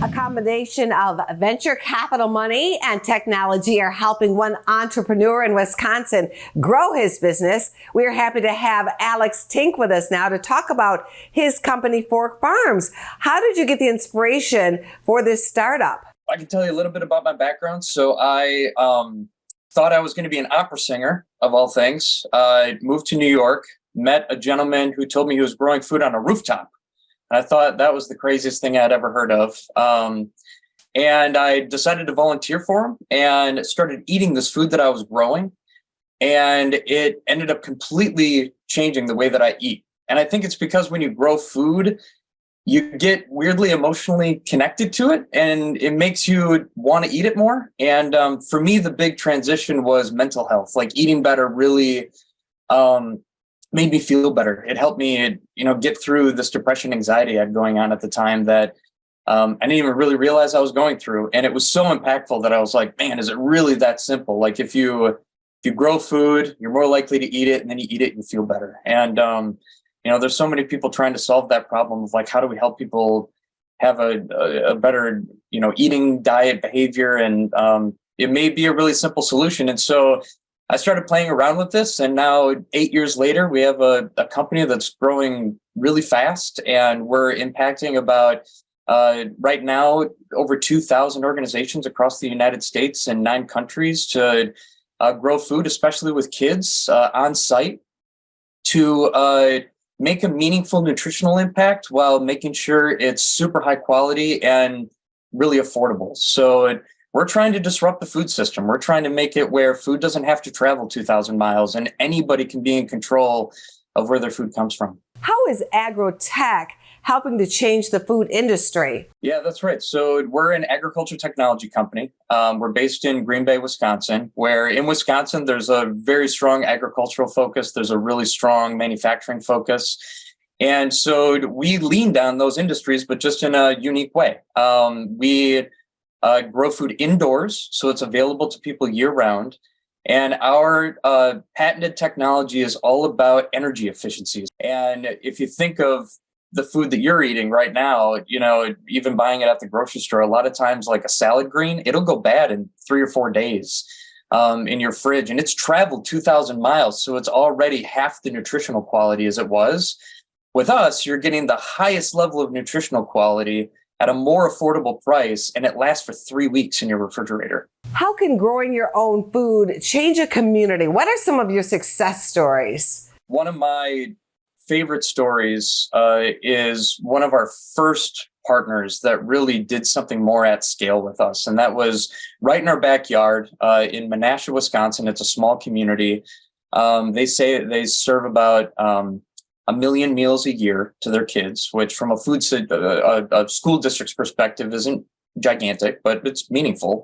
A combination of venture capital money and technology are helping one entrepreneur in Wisconsin grow his business. We are happy to have Alex Tyink with us now to talk about his company, Fork Farms. How did you get the inspiration for this startup? I can tell you a little bit about my background. So I thought I was going to be an opera singer, of all things. I moved to New York, met a gentleman who told me he was growing food on a rooftop. I thought that was the craziest thing I'd ever heard of. And I decided to volunteer for him and started eating this food that I was growing. And it ended up completely changing the way that I eat. And I think it's because when you grow food, you get weirdly emotionally connected to it and it makes you want to eat it more. And for me, the big transition was mental health. Like eating better really made me feel better. It helped me, get through this depression, anxiety I had going on at the time that I didn't even really realize I was going through. And it was so impactful that I was like, man, is it really that simple? Like if you grow food, you're more likely to eat it, and then you eat it and you feel better. And there's so many people trying to solve that problem of like, how do we help people have a better, eating diet behavior? And it may be a really simple solution. And so I started playing around with this, and now 8 years later, we have a company that's growing really fast, and we're impacting about right now over 2,000 organizations across the United States and 9 countries to grow food, especially with kids on site, to make a meaningful nutritional impact while making sure it's super high quality and really affordable. So we're trying to disrupt the food system. We're trying to make it where food doesn't have to travel 2,000 miles and anybody can be in control of where their food comes from. How is agro-tech helping to change the food industry? Yeah, that's right. So we're an agriculture technology company. We're based in Green Bay, Wisconsin, where in Wisconsin, there's a very strong agricultural focus. There's a really strong manufacturing focus. And so we leaned on those industries, but just in a unique way. We grow food indoors, so it's available to people year round. And our patented technology is all about energy efficiencies. And if you think of the food that you're eating right now, even buying it at the grocery store, a lot of times like a salad green, it'll go bad in 3 or 4 days in your fridge. And it's traveled 2,000 miles. So it's already half the nutritional quality as it was. With us, you're getting the highest level of nutritional quality at a more affordable price, and it lasts for 3 weeks in your refrigerator. How can growing your own food change a community? What are some of your success stories? One of my favorite stories is one of our first partners that really did something more at scale with us. And that was right in our backyard in Menasha, Wisconsin. It's a small community. They say they serve about 1 million meals a year to their kids, which from a school district's perspective isn't gigantic, but it's meaningful.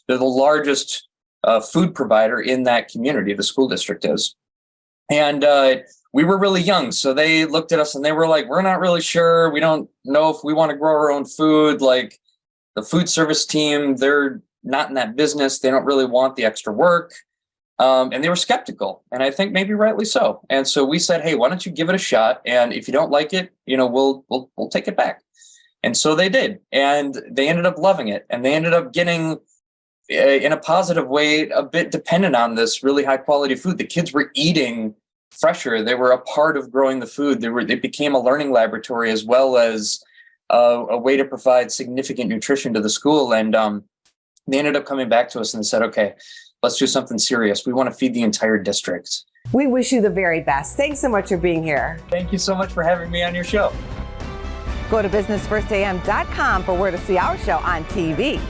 They're the largest food provider in that community, the school district is. And we were really young, so they looked at us and they were like, we're not really sure. We don't know if we want to grow our own food. Like the food service team, they're not in that business. They don't really want the extra work. And they were skeptical, and I think maybe rightly so. And so we said, hey, why don't you give it a shot? And if you don't like it, we'll take it back. And so they did. And they ended up loving it. And they ended up getting, in a positive way, a bit dependent on this really high quality food. The kids were eating fresher. They were a part of growing the food. They became a learning laboratory as well as a way to provide significant nutrition to the school. And they ended up coming back to us and said, okay, let's do something serious. We want to feed the entire district. We wish you the very best. Thanks so much for being here. Thank you so much for having me on your show. Go to businessfirstam.com for where to see our show on TV.